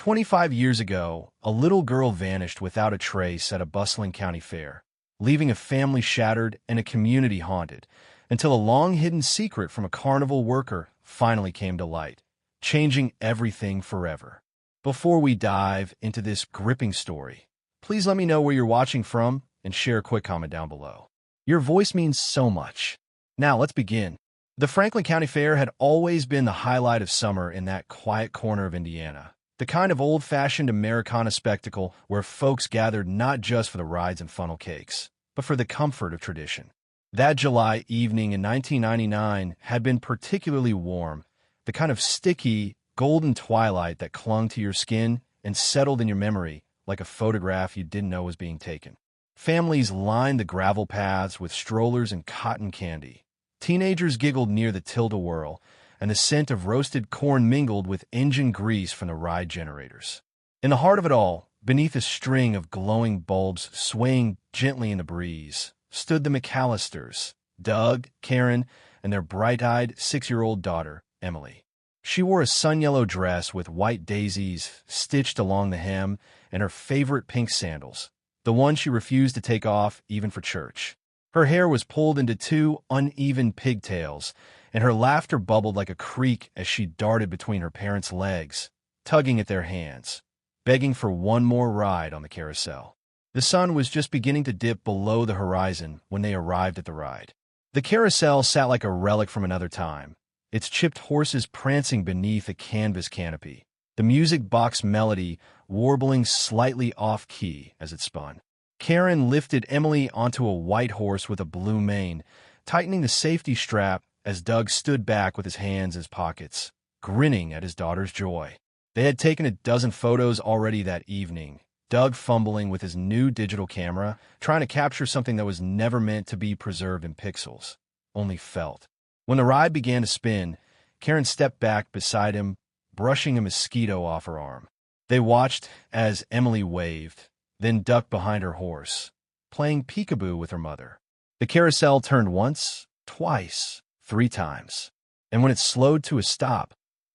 25 years ago, a little girl vanished without a trace at a bustling county fair, leaving a family shattered and a community haunted, until a long-hidden secret from a carnival worker finally came to light, changing everything forever. Before we dive into this gripping story, please let me know where you're watching from and share a quick comment down below. Your voice means so much. Now, let's begin. The Franklin County Fair had always been the highlight of summer in that quiet corner of Indiana. The kind of old-fashioned Americana spectacle where folks gathered not just for the rides and funnel cakes, but for the comfort of tradition. That July evening in 1999 had been particularly warm, the kind of sticky, golden twilight that clung to your skin and settled in your memory like a photograph you didn't know was being taken. Families lined the gravel paths with strollers and cotton candy. Teenagers giggled near the tilt-a-whirl, and the scent of roasted corn mingled with engine grease from the ride generators. In the heart of it all, beneath a string of glowing bulbs swaying gently in the breeze, stood the McAllisters, Doug, Karen, and their bright-eyed 6-year-old daughter, Emily. She wore a sun-yellow dress with white daisies stitched along the hem and her favorite pink sandals, the one she refused to take off even for church. Her hair was pulled into two uneven pigtails, and her laughter bubbled like a creek as she darted between her parents' legs, tugging at their hands, begging for one more ride on the carousel. The sun was just beginning to dip below the horizon when they arrived at the ride. The carousel sat like a relic from another time, its chipped horses prancing beneath a canvas canopy, the music box melody warbling slightly off-key as it spun. Karen lifted Emily onto a white horse with a blue mane, tightening the safety strap as Doug stood back with his hands in his pockets, grinning at his daughter's joy. They had taken a dozen photos already that evening, Doug fumbling with his new digital camera, trying to capture something that was never meant to be preserved in pixels, only felt. When the ride began to spin, Karen stepped back beside him, brushing a mosquito off her arm. They watched as Emily waved, then ducked behind her horse, playing peekaboo with her mother. The carousel turned once, twice, 3 times, and when it slowed to a stop,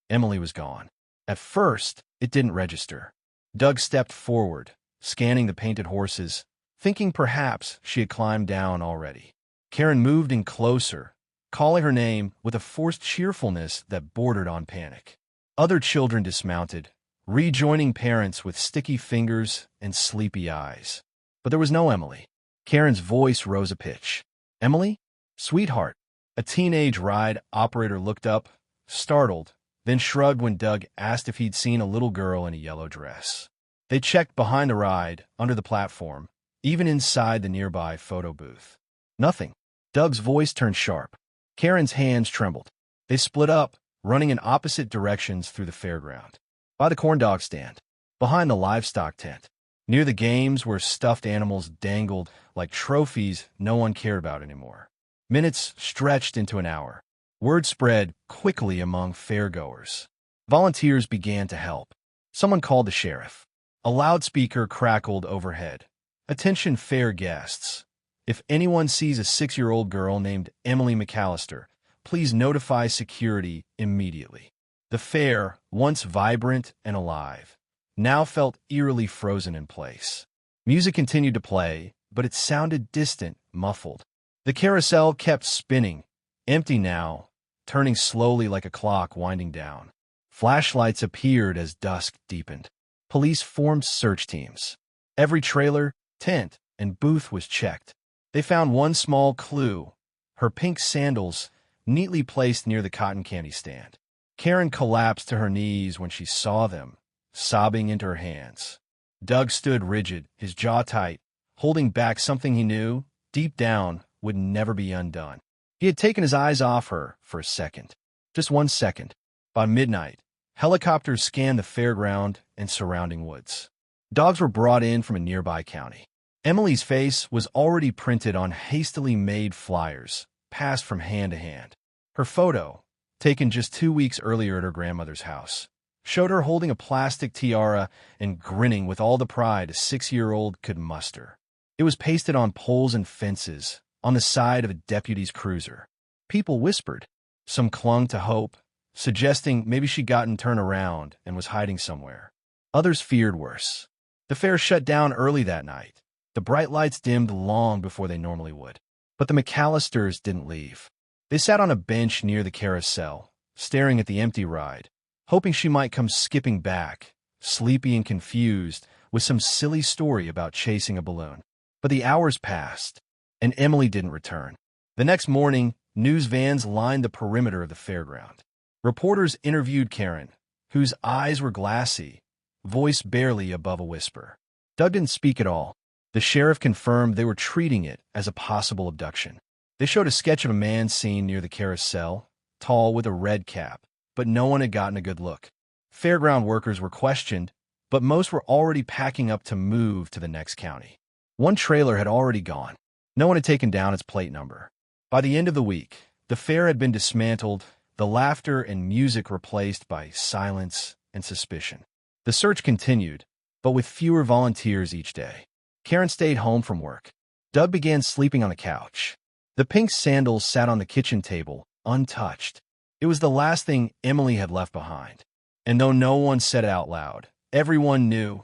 Emily was gone. At first, it didn't register. Doug stepped forward, scanning the painted horses, thinking perhaps she had climbed down already. Karen moved in closer, calling her name with a forced cheerfulness that bordered on panic. Other children dismounted, rejoining parents with sticky fingers and sleepy eyes. But there was no Emily. Karen's voice rose a pitch. "Emily? Sweetheart." A teenage ride operator looked up, startled, then shrugged when Doug asked if he'd seen a little girl in a yellow dress. They checked behind the ride, under the platform, even inside the nearby photo booth. Nothing. Doug's voice turned sharp. Karen's hands trembled. They split up, running in opposite directions through the fairground. By the corn dog stand, behind the livestock tent, near the games where stuffed animals dangled like trophies no one cared about anymore. Minutes stretched into an hour. Word spread quickly among fairgoers. Volunteers began to help. Someone called the sheriff. A loudspeaker crackled overhead. "Attention fair guests. If anyone sees a 6-year-old girl named Emily McAllister, please notify security immediately." The fair, once vibrant and alive, now felt eerily frozen in place. Music continued to play, but it sounded distant, muffled. The carousel kept spinning, empty now, turning slowly like a clock winding down. Flashlights appeared as dusk deepened. Police formed search teams. Every trailer, tent, and booth was checked. They found one small clue: her pink sandals, neatly placed near the cotton candy stand. Karen collapsed to her knees when she saw them, sobbing into her hands. Doug stood rigid, his jaw tight, holding back something he knew, deep down, would never be undone. He had taken his eyes off her for a second. Just 1 second. By midnight, helicopters scanned the fairground and surrounding woods. Dogs were brought in from a nearby county. Emily's face was already printed on hastily made flyers, passed from hand to hand. Her photo, taken just 2 weeks earlier at her grandmother's house, showed her holding a plastic tiara and grinning with all the pride a 6-year-old could muster. It was pasted on poles and fences, on the side of a deputy's cruiser. People whispered. Some clung to hope, suggesting maybe she'd gotten turned around and was hiding somewhere. Others feared worse. The fair shut down early that night. The bright lights dimmed long before they normally would. But the McAllisters didn't leave. They sat on a bench near the carousel, staring at the empty ride, hoping she might come skipping back, sleepy and confused, with some silly story about chasing a balloon. But the hours passed, and Emily didn't return. The next morning, news vans lined the perimeter of the fairground. Reporters interviewed Karen, whose eyes were glassy, voice barely above a whisper. Doug didn't speak at all. The sheriff confirmed they were treating it as a possible abduction. They showed a sketch of a man seen near the carousel, tall with a red cap, but no one had gotten a good look. Fairground workers were questioned, but most were already packing up to move to the next county. One trailer had already gone. No one had taken down its plate number. By the end of the week, the fair had been dismantled, the laughter and music replaced by silence and suspicion. The search continued, but with fewer volunteers each day. Karen stayed home from work. Doug began sleeping on the couch. The pink sandals sat on the kitchen table, untouched. It was the last thing Emily had left behind. And though no one said it out loud, everyone knew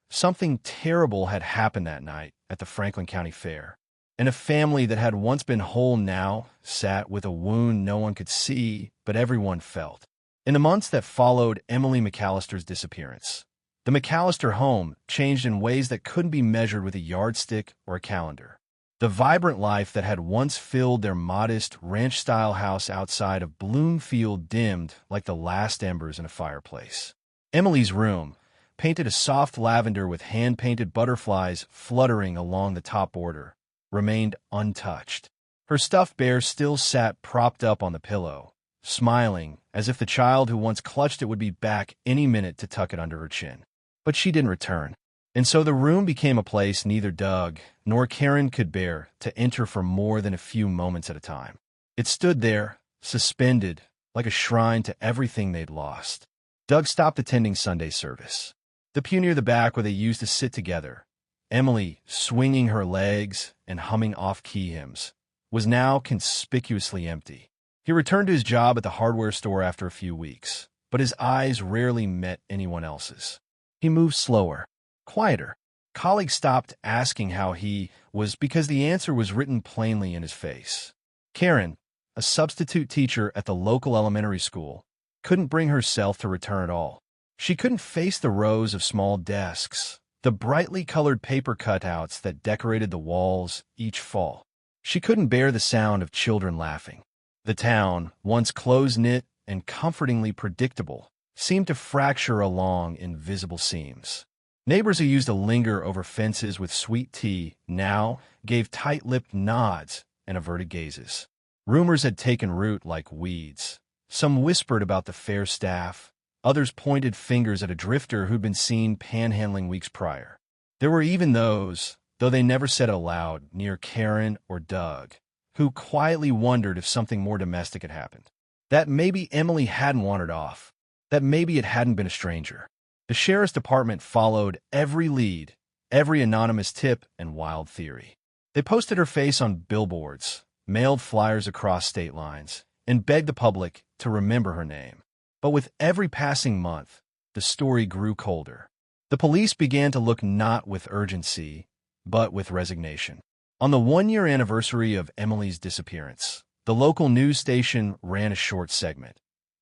something terrible had happened that night at the Franklin County Fair. And a family that had once been whole now sat with a wound no one could see, but everyone felt. In the months that followed Emily McAllister's disappearance, the McAllister home changed in ways that couldn't be measured with a yardstick or a calendar. The vibrant life that had once filled their modest ranch-style house outside of Bloomfield dimmed like the last embers in a fireplace. Emily's room, painted a soft lavender with hand-painted butterflies fluttering along the top border, remained untouched. Her stuffed bear still sat propped up on the pillow, smiling as if the child who once clutched it would be back any minute to tuck it under her chin. But she didn't return. And so the room became a place neither Doug nor Karen could bear to enter for more than a few moments at a time. It stood there, suspended, like a shrine to everything they'd lost. Doug stopped attending Sunday service. The pew near the back where they used to sit together, Emily, swinging her legs and humming off-key hymns, was now conspicuously empty. He returned to his job at the hardware store after a few weeks, but his eyes rarely met anyone else's. He moved slower, quieter. Colleagues stopped asking how he was because the answer was written plainly in his face. Karen, a substitute teacher at the local elementary school, couldn't bring herself to return at all. She couldn't face the rows of small desks, the brightly colored paper cutouts that decorated the walls each fall. She couldn't bear the sound of children laughing. The town, once close-knit and comfortingly predictable, seemed to fracture along invisible seams. Neighbors who used to linger over fences with sweet tea now gave tight-lipped nods and averted gazes. Rumors had taken root like weeds. Some whispered about the fair staff. Others pointed fingers at a drifter who'd been seen panhandling weeks prior. There were even those, though they never said it aloud, near Karen or Doug, who quietly wondered if something more domestic had happened. That maybe Emily hadn't wandered off. That maybe it hadn't been a stranger. The sheriff's department followed every lead, every anonymous tip and wild theory. They posted her face on billboards, mailed flyers across state lines, and begged the public to remember her name. But with every passing month, the story grew colder. The police began to look not with urgency, but with resignation. On the one-year anniversary of Emily's disappearance, the local news station ran a short segment.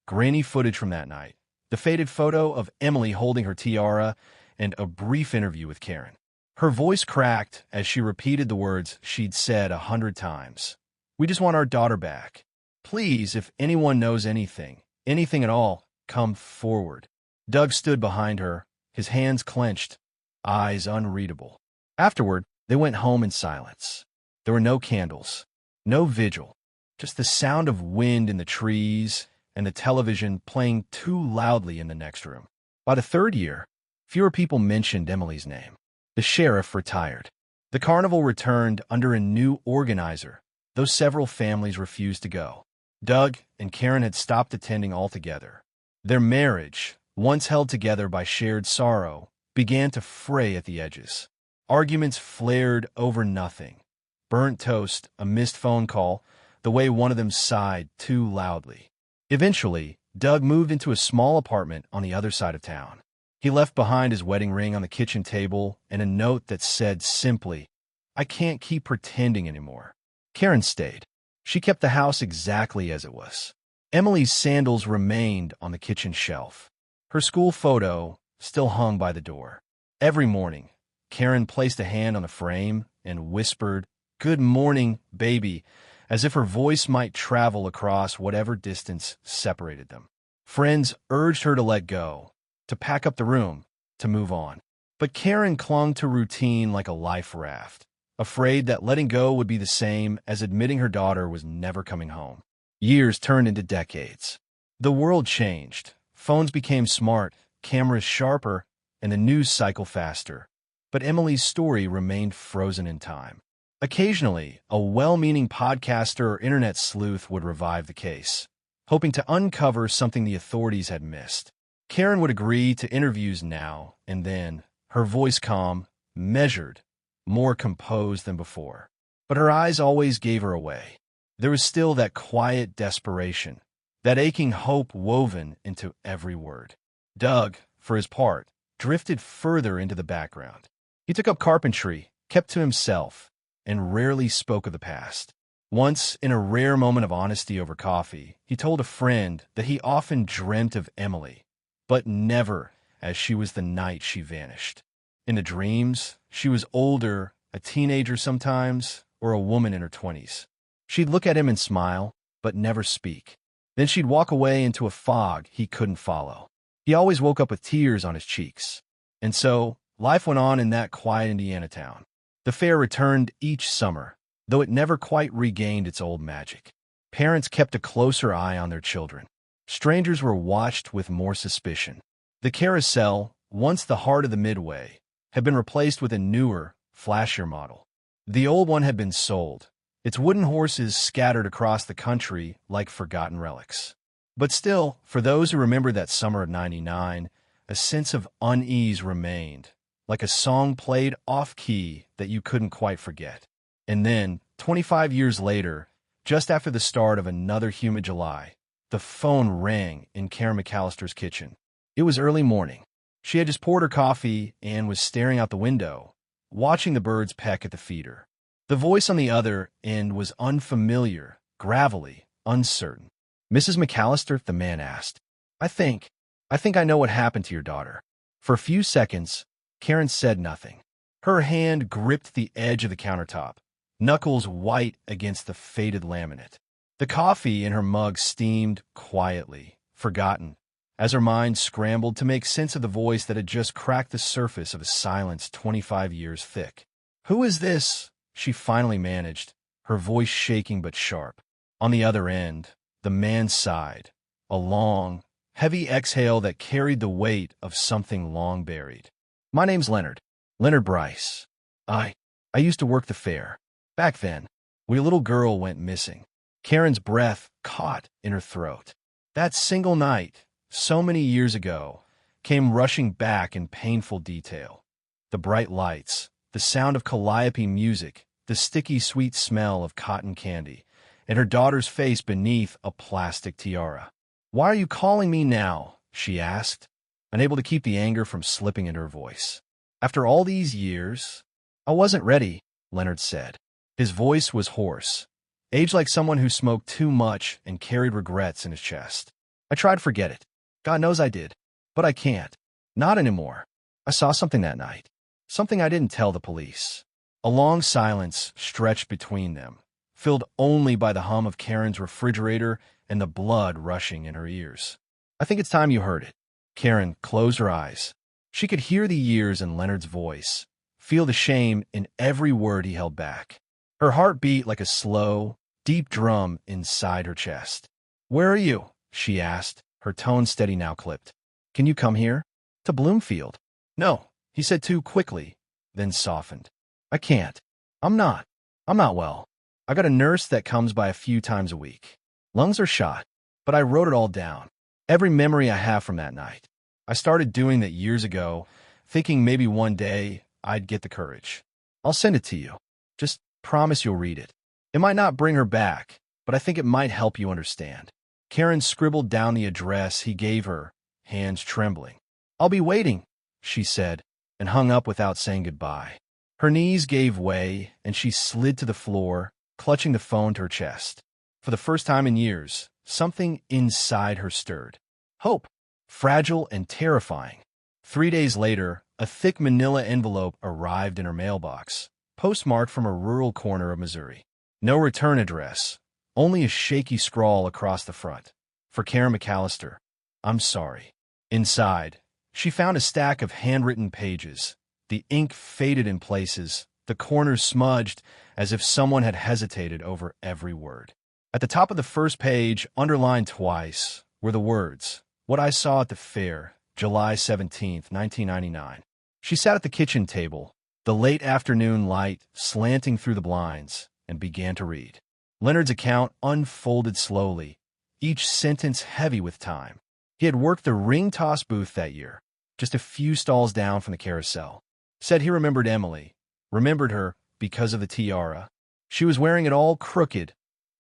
Grainy footage from that night, the faded photo of Emily holding her tiara, and a brief interview with Karen. Her voice cracked as she repeated the words she'd said 100 times. "We just want our daughter back. Please, if anyone knows anything at all, come forward." Doug stood behind her, his hands clenched, eyes unreadable. Afterward, they went home in silence. There were no candles, no vigil, just the sound of wind in the trees and the television playing too loudly in the next room. By the third year, fewer people mentioned Emily's name. The sheriff retired. The carnival returned under a new organizer, though several families refused to go. Doug and Karen had stopped attending altogether. Their marriage, once held together by shared sorrow, began to fray at the edges. Arguments flared over nothing. Burnt toast, a missed phone call, the way one of them sighed too loudly. Eventually, Doug moved into a small apartment on the other side of town. He left behind his wedding ring on the kitchen table and a note that said simply, "I can't keep pretending anymore." Karen stayed. She kept the house exactly as it was. Emily's sandals remained on the kitchen shelf. Her school photo still hung by the door. Every morning, Karen placed a hand on the frame and whispered, "Good morning, baby," as if her voice might travel across whatever distance separated them. Friends urged her to let go, to pack up the room, to move on. But Karen clung to routine like a life raft, afraid that letting go would be the same as admitting her daughter was never coming home. Years turned into decades. The world changed. Phones became smart, cameras sharper, and the news cycle faster. But Emily's story remained frozen in time. Occasionally, a well-meaning podcaster or internet sleuth would revive the case, hoping to uncover something the authorities had missed. Karen would agree to interviews now and then, her voice calm, measured, more composed than before. But her eyes always gave her away. There was still that quiet desperation, that aching hope woven into every word. Doug, for his part, drifted further into the background. He took up carpentry, kept to himself, and rarely spoke of the past. Once, in a rare moment of honesty over coffee, he told a friend that he often dreamt of Emily, but never as she was the night she vanished. In the dreams, she was older, a teenager sometimes, or a woman in her 20s. She'd look at him and smile, but never speak. Then she'd walk away into a fog he couldn't follow. He always woke up with tears on his cheeks. And so, life went on in that quiet Indiana town. The fair returned each summer, though it never quite regained its old magic. Parents kept a closer eye on their children. Strangers were watched with more suspicion. The carousel, once the heart of the Midway, had been replaced with a newer, flashier model. The old one had been sold, its wooden horses scattered across the country like forgotten relics. But still, for those who remembered that summer of '99, a sense of unease remained, like a song played off-key that you couldn't quite forget. And then, 25 years later, just after the start of another humid July, the phone rang in Karen McAllister's kitchen. It was early morning. She had just poured her coffee and was staring out the window, watching the birds peck at the feeder. The voice on the other end was unfamiliar, gravelly, uncertain. "Mrs. McAllister?" the man asked. I think I know what happened to your daughter." For a few seconds, Karen said nothing. Her hand gripped the edge of the countertop, knuckles white against the faded laminate. The coffee in her mug steamed quietly, forgotten, as her mind scrambled to make sense of the voice that had just cracked the surface of a silence 25 years thick. "Who is this?" she finally managed, her voice shaking but sharp. On the other end, the man sighed, a long, heavy exhale that carried the weight of something long buried. "My name's Leonard. Leonard Bryce. I used to work the fair. Back then, when a little girl went missing." Karen's breath caught in her throat. That single night, so many years ago, came rushing back in painful detail. The bright lights, the sound of calliope music, the sticky sweet smell of cotton candy, and her daughter's face beneath a plastic tiara. "Why are you calling me now?" she asked, unable to keep the anger from slipping into her voice. "After all these years?" "I wasn't ready," Leonard said. His voice was hoarse, aged like someone who smoked too much and carried regrets in his chest. "I tried to forget it. God knows I did. But I can't. Not anymore. I saw something that night. Something I didn't tell the police." A long silence stretched between them, filled only by the hum of Karen's refrigerator and the blood rushing in her ears. "I think it's time you heard it." Karen closed her eyes. She could hear the years in Leonard's voice, feel the shame in every word he held back. Her heart beat like a slow, deep drum inside her chest. "Where are you?" she asked, her tone steady now clipped. "Can you come here? To Bloomfield?" "No," he said too quickly, then softened. "I can't. I'm not well. I got a nurse that comes by a few times a week. Lungs are shot, but I wrote it all down. Every memory I have from that night. I started doing that years ago, thinking maybe one day I'd get the courage. I'll send it to you. Just promise you'll read it. It might not bring her back, but I think it might help you understand." Karen scribbled down the address he gave her, hands trembling. "I'll be waiting," she said, and hung up without saying goodbye. Her knees gave way, and she slid to the floor, clutching the phone to her chest. For the first time in years, something inside her stirred. Hope, fragile and terrifying. 3 days later, a thick manila envelope arrived in her mailbox, postmarked from a rural corner of Missouri. No return address, only a shaky scrawl across the front. For Karen McAllister, I'm sorry. Inside, she found a stack of handwritten pages. The ink faded in places, the corners smudged, as if someone had hesitated over every word. At the top of the first page, underlined twice, were the words, "What I saw at the fair, July 17th, 1999. She sat at the kitchen table, the late afternoon light slanting through the blinds, and began to read. Leonard's account unfolded slowly, each sentence heavy with time. He had worked the ring toss booth that year, just a few stalls down from the carousel. Said he remembered Emily, remembered her because of the tiara. She was wearing it all crooked,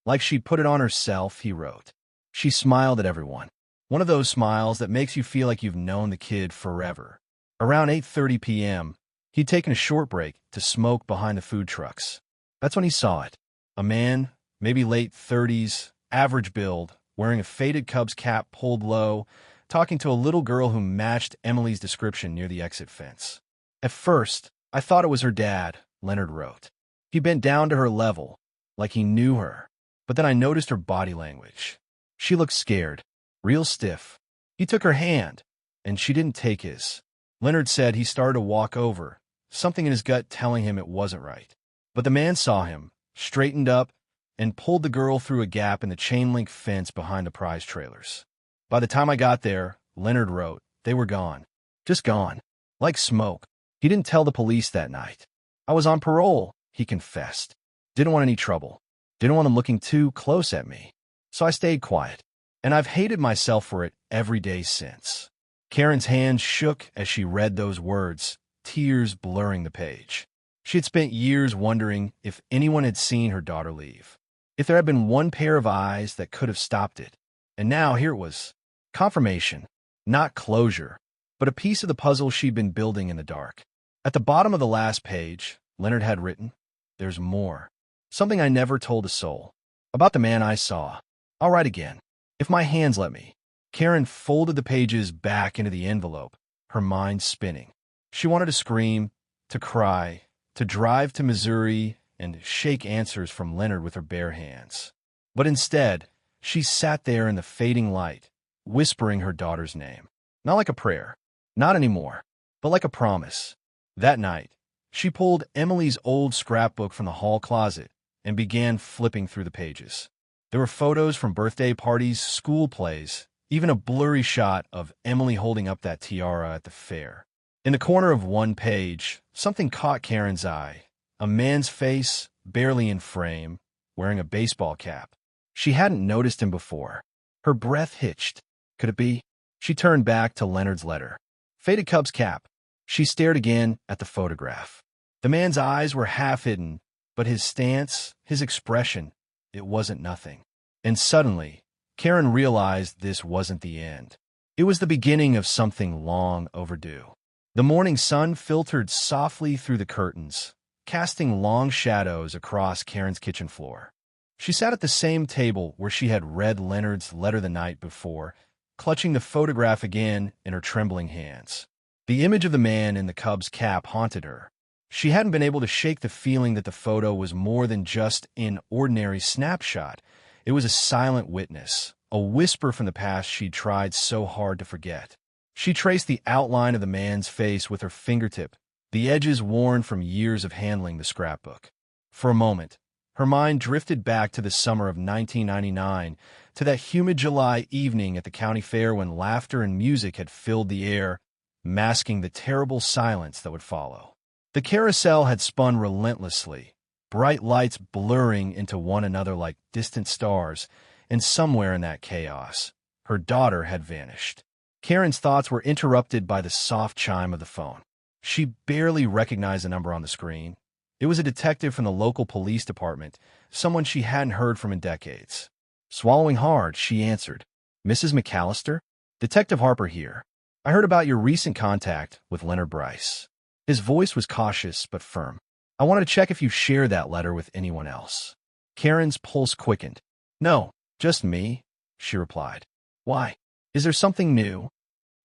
like she'd put it on herself, he wrote. She smiled at everyone. One of those smiles that makes you feel like you've known the kid forever. Around 8:30 p.m., he'd taken a short break to smoke behind the food trucks. That's when he saw it. A man, maybe late 30s, average build, wearing a faded Cubs cap pulled low, talking to a little girl who matched Emily's description near the exit fence. At first, I thought it was her dad, Leonard wrote. He bent down to her level, like he knew her. But then I noticed her body language. She looked scared, real stiff. He took her hand, and she didn't take his. Leonard said he started to walk over, something in his gut telling him it wasn't right. But the man saw him, straightened up, and pulled the girl through a gap in the chain-link fence behind the prize trailers. By the time I got there, Leonard wrote, they were gone. Just gone. Like smoke. He didn't tell the police that night. I was on parole, he confessed. Didn't want any trouble. Didn't want them looking too close at me. So I stayed quiet. And I've hated myself for it every day since. Karen's hand shook as she read those words, tears blurring the page. She had spent years wondering if anyone had seen her daughter leave. If there had been one pair of eyes that could have stopped it. And now here it was. Confirmation. Not closure, but a piece of the puzzle she'd been building in the dark. At the bottom of the last page, Leonard had written, there's more. Something I never told a soul. About the man I saw. I'll write again. If my hands let me. Karen folded the pages back into the envelope, her mind spinning. She wanted to scream, to cry, to drive to Missouri and shake answers from Leonard with her bare hands. But instead, she sat there in the fading light, whispering her daughter's name. Not like a prayer, not anymore, but like a promise. That night, she pulled Emily's old scrapbook from the hall closet and began flipping through the pages. There were photos from birthday parties, school plays, even a blurry shot of Emily holding up that tiara at the fair. In the corner of one page, something caught Karen's eye. A man's face, barely in frame, wearing a baseball cap. She hadn't noticed him before. Her breath hitched. Could it be? She turned back to Leonard's letter. Faded Cubs cap. She stared again at the photograph. The man's eyes were half hidden, but his stance, his expression, it wasn't nothing. And suddenly, Karen realized this wasn't the end. It was the beginning of something long overdue. The morning sun filtered softly through the curtains, casting long shadows across Karen's kitchen floor. She sat at the same table where she had read Leonard's letter the night before, clutching the photograph again in her trembling hands. The image of the man in the Cubs cap haunted her. She hadn't been able to shake the feeling that the photo was more than just an ordinary snapshot. It was a silent witness, a whisper from the past she'd tried so hard to forget. She traced the outline of the man's face with her fingertip, the edges worn from years of handling the scrapbook. For a moment, her mind drifted back to the summer of 1999, to that humid July evening at the county fair when laughter and music had filled the air, masking the terrible silence that would follow. The carousel had spun relentlessly, bright lights blurring into one another like distant stars, and somewhere in that chaos, her daughter had vanished. Karen's thoughts were interrupted by the soft chime of the phone. She barely recognized the number on the screen. It was a detective from the local police department, someone she hadn't heard from in decades. Swallowing hard, she answered, Mrs. McAllister? Detective Harper here. I heard about your recent contact with Leonard Bryce. His voice was cautious but firm. I wanted to check if you shared that letter with anyone else. Karen's pulse quickened. No, just me, she replied. Why? Is there something new?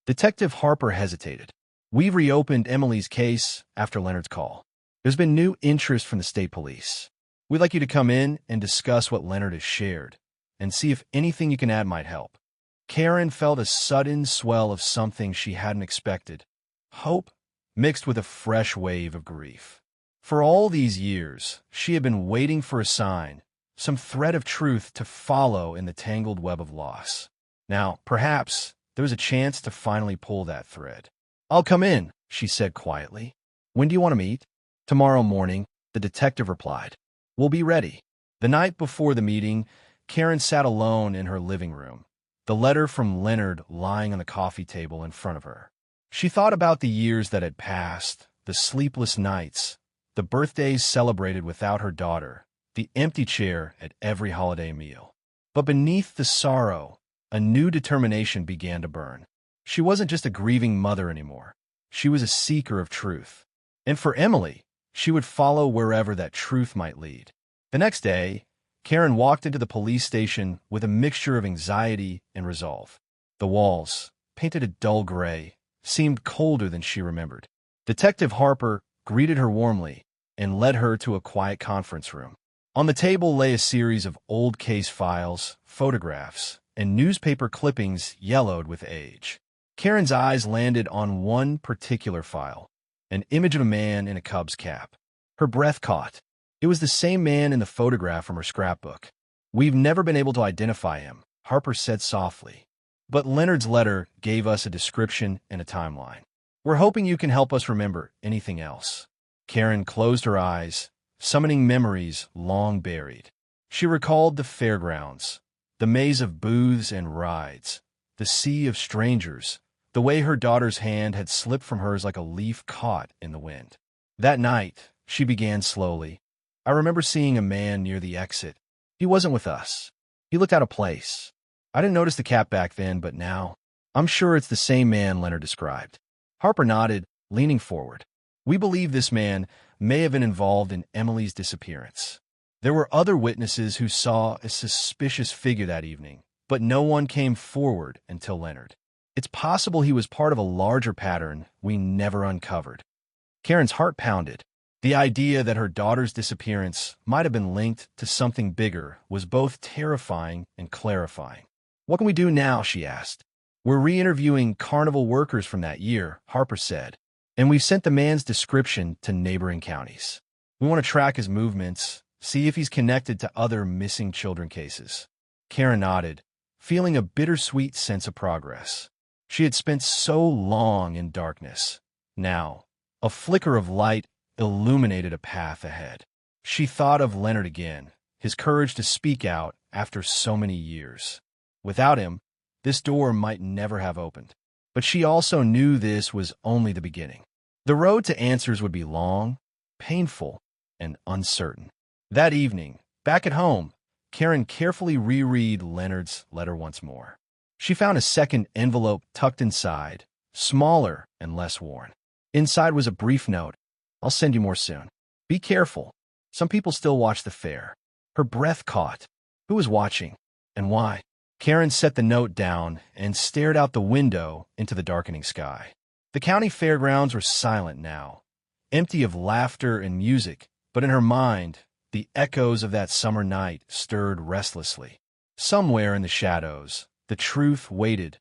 Detective Harper hesitated. We've reopened Emily's case after Leonard's call. There's been new interest from the state police. We'd like you to come in and discuss what Leonard has shared and see if anything you can add might help. Karen felt a sudden swell of something she hadn't expected. Hope mixed with a fresh wave of grief. For all these years, she had been waiting for a sign, some thread of truth to follow in the tangled web of loss. Now, perhaps, there was a chance to finally pull that thread. I'll come in, she said quietly. When do you want to meet? Tomorrow morning, the detective replied. We'll be ready. The night before the meeting, Karen sat alone in her living room, the letter from Leonard lying on the coffee table in front of her. She thought about the years that had passed, the sleepless nights, the birthdays celebrated without her daughter, the empty chair at every holiday meal. But beneath the sorrow, a new determination began to burn. She wasn't just a grieving mother anymore. She was a seeker of truth. And for Emily, she would follow wherever that truth might lead. The next day, Karen walked into the police station with a mixture of anxiety and resolve. The walls, painted a dull gray, seemed colder than she remembered. Detective Harper greeted her warmly and led her to a quiet conference room. On the table lay a series of old case files, photographs, and newspaper clippings yellowed with age. Karen's eyes landed on one particular file, an image of a man in a Cubs cap. Her breath caught. It was the same man in the photograph from her scrapbook. We've never been able to identify him, Harper said softly. But Leonard's letter gave us a description and a timeline. We're hoping you can help us remember anything else. Karen closed her eyes, summoning memories long buried. She recalled the fairgrounds, the maze of booths and rides, the sea of strangers, the way her daughter's hand had slipped from hers like a leaf caught in the wind. That night, she began slowly. I remember seeing a man near the exit. He wasn't with us. He looked out of place. I didn't notice the cap back then, but now, I'm sure it's the same man Leonard described. Harper nodded, leaning forward. We believe this man may have been involved in Emily's disappearance. There were other witnesses who saw a suspicious figure that evening, but no one came forward until Leonard. It's possible he was part of a larger pattern we never uncovered. Karen's heart pounded. The idea that her daughter's disappearance might have been linked to something bigger was both terrifying and clarifying. What can we do now, she asked. We're re-interviewing Carnival workers from that year, Harper said, and we've sent the man's description to neighboring counties. We want to track his movements, see if he's connected to other missing children cases. Karen nodded, feeling a bittersweet sense of progress. She had spent so long in darkness. Now, a flicker of light illuminated a path ahead. She thought of Leonard again, his courage to speak out after so many years. Without him, this door might never have opened. But she also knew this was only the beginning. The road to answers would be long, painful, and uncertain. That evening, back at home, Karen carefully reread Leonard's letter once more. She found a second envelope tucked inside, smaller and less worn. Inside was a brief note. I'll send you more soon. Be careful. Some people still watch the fair. Her breath caught. Who was watching? And why? Karen set the note down and stared out the window into the darkening sky. The county fairgrounds were silent now, empty of laughter and music, but in her mind, the echoes of that summer night stirred restlessly. Somewhere in the shadows, the truth waited,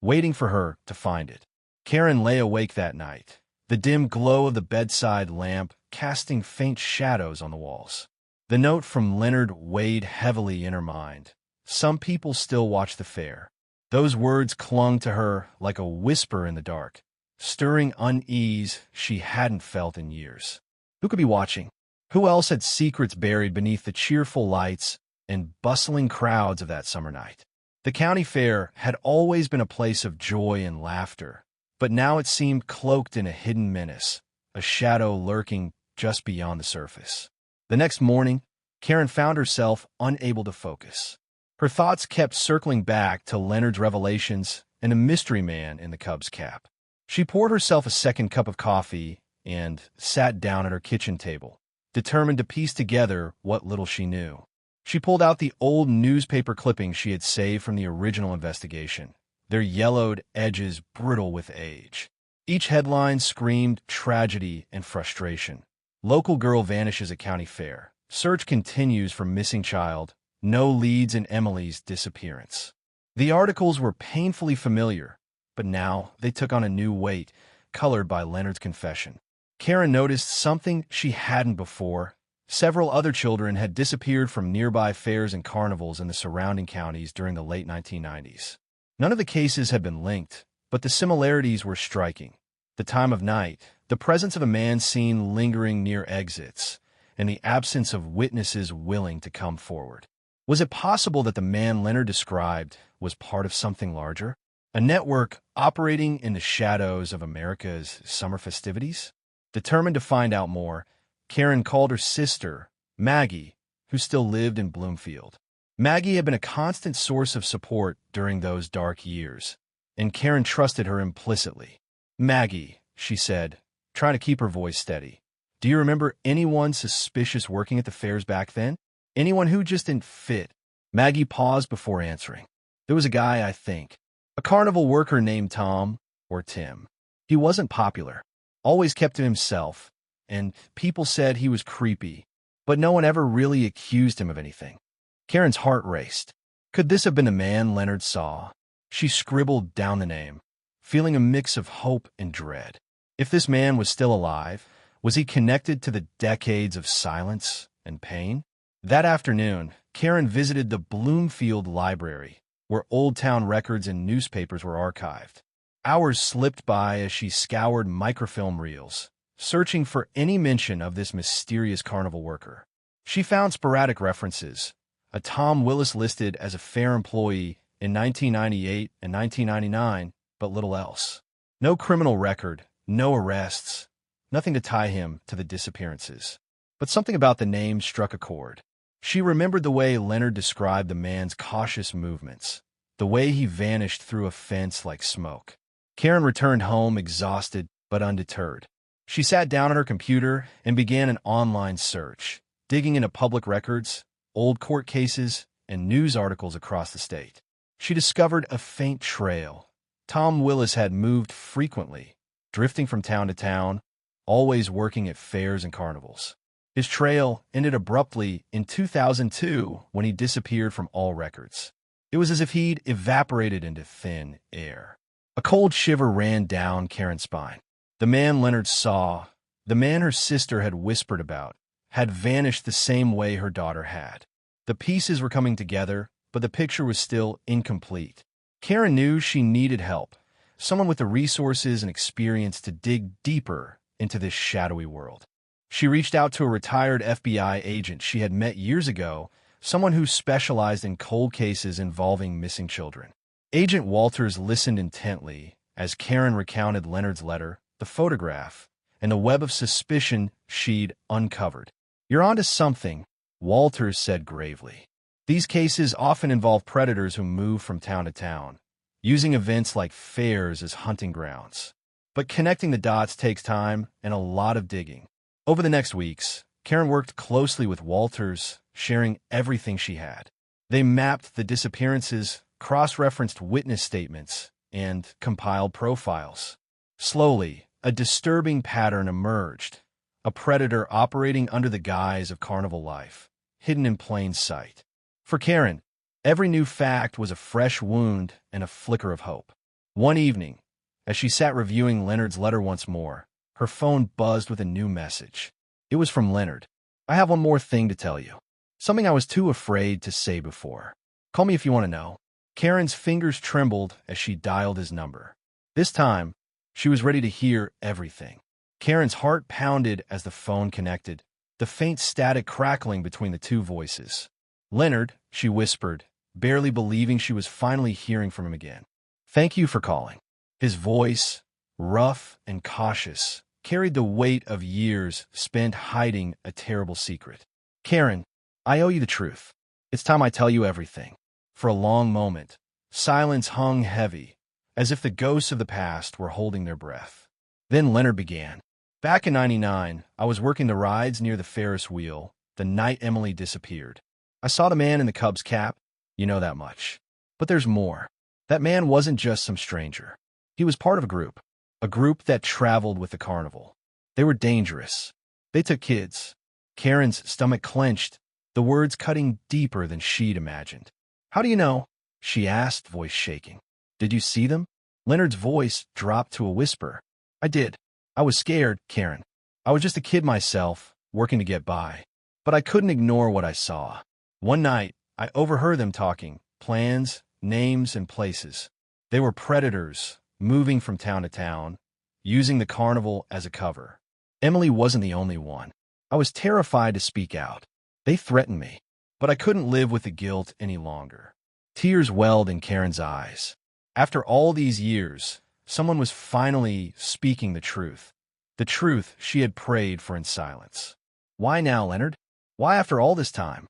waiting for her to find it. Karen lay awake that night, the dim glow of the bedside lamp casting faint shadows on the walls. The note from Leonard weighed heavily in her mind. Some people still watch the fair. Those words clung to her like a whisper in the dark, stirring unease she hadn't felt in years. Who could be watching? Who else had secrets buried beneath the cheerful lights and bustling crowds of that summer night? The county fair had always been a place of joy and laughter, but now it seemed cloaked in a hidden menace, a shadow lurking just beyond the surface. The next morning, Karen found herself unable to focus. Her thoughts kept circling back to Leonard's revelations and a mystery man in the Cubs cap. She poured herself a second cup of coffee and sat down at her kitchen table, determined to piece together what little she knew. She pulled out the old newspaper clippings she had saved from the original investigation, their yellowed edges brittle with age. Each headline screamed tragedy and frustration. Local girl vanishes at county fair. Search continues for missing child. No leads in Emily's disappearance. The articles were painfully familiar, but now they took on a new weight, colored by Leonard's confession. Karen noticed something she hadn't before. Several other children had disappeared from nearby fairs and carnivals in the surrounding counties during the late 1990s. None of the cases had been linked, but the similarities were striking. The time of night, the presence of a man seen lingering near exits, and the absence of witnesses willing to come forward. Was it possible that the man Leonard described was part of something larger? A network operating in the shadows of America's summer festivities? Determined to find out more, Karen called her sister, Maggie, who still lived in Bloomfield. Maggie had been a constant source of support during those dark years, and Karen trusted her implicitly. "Maggie," she said, trying to keep her voice steady, "do you remember anyone suspicious working at the fairs back then? Anyone who just didn't fit?" Maggie paused before answering. "There was a guy, I think. A carnival worker named Tom, or Tim. He wasn't popular, always kept to himself, and people said he was creepy, but no one ever really accused him of anything." Karen's heart raced. Could this have been the man Leonard saw? She scribbled down the name, feeling a mix of hope and dread. If this man was still alive, was he connected to the decades of silence and pain? That afternoon, Karen visited the Bloomfield Library, where Old Town records and newspapers were archived. Hours slipped by as she scoured microfilm reels, searching for any mention of this mysterious carnival worker. She found sporadic references. A Tom Willis listed as a fair employee in 1998 and 1999, but little else. No criminal record, no arrests, nothing to tie him to the disappearances. But something about the name struck a chord. She remembered the way Leonard described the man's cautious movements, the way he vanished through a fence like smoke. Karen returned home exhausted but undeterred. She sat down at her computer and began an online search, digging into public records, old court cases, and news articles across the state. She discovered a faint trail. Tom Willis had moved frequently, drifting from town to town, always working at fairs and carnivals. His trail ended abruptly in 2002 when he disappeared from all records. It was as if he'd evaporated into thin air. A cold shiver ran down Karen's spine. The man Leonard saw, the man her sister had whispered about, had vanished the same way her daughter had. The pieces were coming together, but the picture was still incomplete. Karen knew she needed help, someone with the resources and experience to dig deeper into this shadowy world. She reached out to a retired FBI agent she had met years ago, someone who specialized in cold cases involving missing children. Agent Walters listened intently as Karen recounted Leonard's letter, the photograph, and the web of suspicion she'd uncovered. "You're onto something," Walters said gravely. "These cases often involve predators who move from town to town, using events like fairs as hunting grounds. But connecting the dots takes time and a lot of digging." Over the next weeks, Karen worked closely with Walters, sharing everything she had. They mapped the disappearances, cross-referenced witness statements, and compiled profiles. Slowly, a disturbing pattern emerged. A predator operating under the guise of carnival life, hidden in plain sight. For Karen, every new fact was a fresh wound and a flicker of hope. One evening, as she sat reviewing Leonard's letter once more, her phone buzzed with a new message. It was from Leonard. "I have one more thing to tell you. Something I was too afraid to say before. Call me if you want to know." Karen's fingers trembled as she dialed his number. This time, she was ready to hear everything. Karen's heart pounded as the phone connected, the faint static crackling between the two voices. "Leonard," she whispered, barely believing she was finally hearing from him again. "Thank you for calling." His voice, rough and cautious, carried the weight of years spent hiding a terrible secret. "Karen, I owe you the truth. It's time I tell you everything." For a long moment, silence hung heavy, as if the ghosts of the past were holding their breath. Then Leonard began. Back in '99, I was working the rides near the Ferris wheel the night Emily disappeared. I saw the man in the Cubs cap. You know that much. But there's more. That man wasn't just some stranger. He was part of a group that traveled with the carnival. They were dangerous. They took kids. Karen's stomach clenched, the words cutting deeper than she'd imagined. How do you know? She asked, voice shaking. Did you see them? Leonard's voice dropped to a whisper. I did. I was scared, Karen. I was just a kid myself, working to get by. But I couldn't ignore what I saw. One night, I overheard them talking, plans, names, and places. They were predators, moving from town to town, using the carnival as a cover. Emily wasn't the only one. I was terrified to speak out. They threatened me, but I couldn't live with the guilt any longer. Tears welled in Karen's eyes. After all these years, someone was finally speaking the truth she had prayed for in silence. Why now, Leonard? Why after all this time?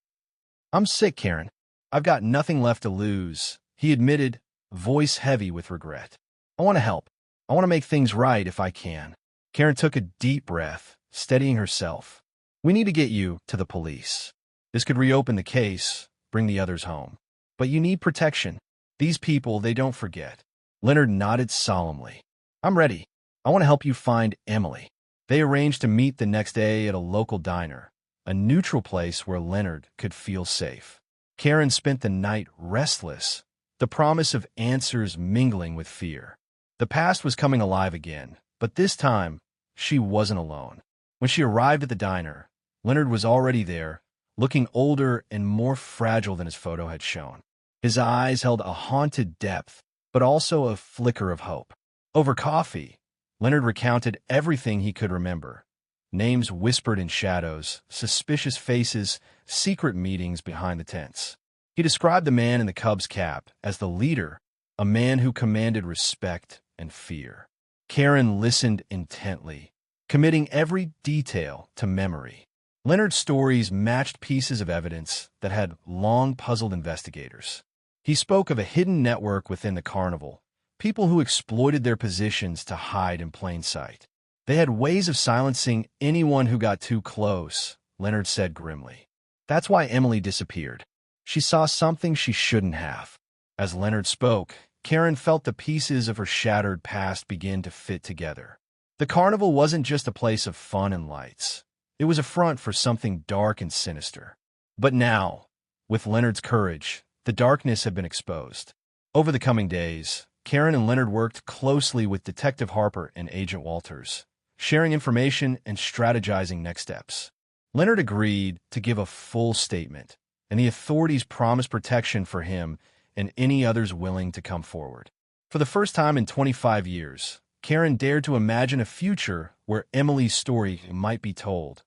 I'm sick, Karen. I've got nothing left to lose, he admitted, voice heavy with regret. I want to help. I want to make things right if I can. Karen took a deep breath, steadying herself. We need to get you to the police. This could reopen the case, bring the others home. But you need protection. These people, they don't forget. Leonard nodded solemnly. I'm ready. I want to help you find Emily. They arranged to meet the next day at a local diner, a neutral place where Leonard could feel safe. Karen spent the night restless, the promise of answers mingling with fear. The past was coming alive again, but this time, she wasn't alone. When she arrived at the diner, Leonard was already there, looking older and more fragile than his photo had shown. His eyes held a haunted depth, but also a flicker of hope. Over coffee, Leonard recounted everything he could remember. Names whispered in shadows, suspicious faces, secret meetings behind the tents. He described the man in the Cubs cap as the leader, a man who commanded respect and fear. Karen listened intently, committing every detail to memory. Leonard's stories matched pieces of evidence that had long puzzled investigators. He spoke of a hidden network within the carnival, people who exploited their positions to hide in plain sight. They had ways of silencing anyone who got too close, Leonard said grimly. That's why Emily disappeared. She saw something she shouldn't have. As Leonard spoke, Karen felt the pieces of her shattered past begin to fit together. The carnival wasn't just a place of fun and lights. It was a front for something dark and sinister. But now, with Leonard's courage, the darkness had been exposed. Over the coming days, Karen and Leonard worked closely with Detective Harper and Agent Walters, sharing information and strategizing next steps. Leonard agreed to give a full statement, and the authorities promised protection for him and any others willing to come forward. For the first time in 25 years, Karen dared to imagine a future where Emily's story might be told,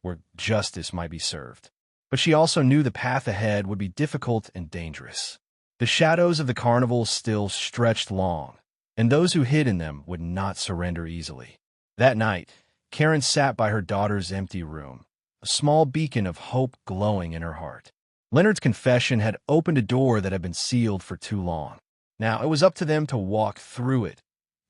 where justice might be served. But she also knew the path ahead would be difficult and dangerous. The shadows of the carnival still stretched long, and those who hid in them would not surrender easily. That night, Karen sat by her daughter's empty room, a small beacon of hope glowing in her heart. Leonard's confession had opened a door that had been sealed for too long. Now it was up to them to walk through it,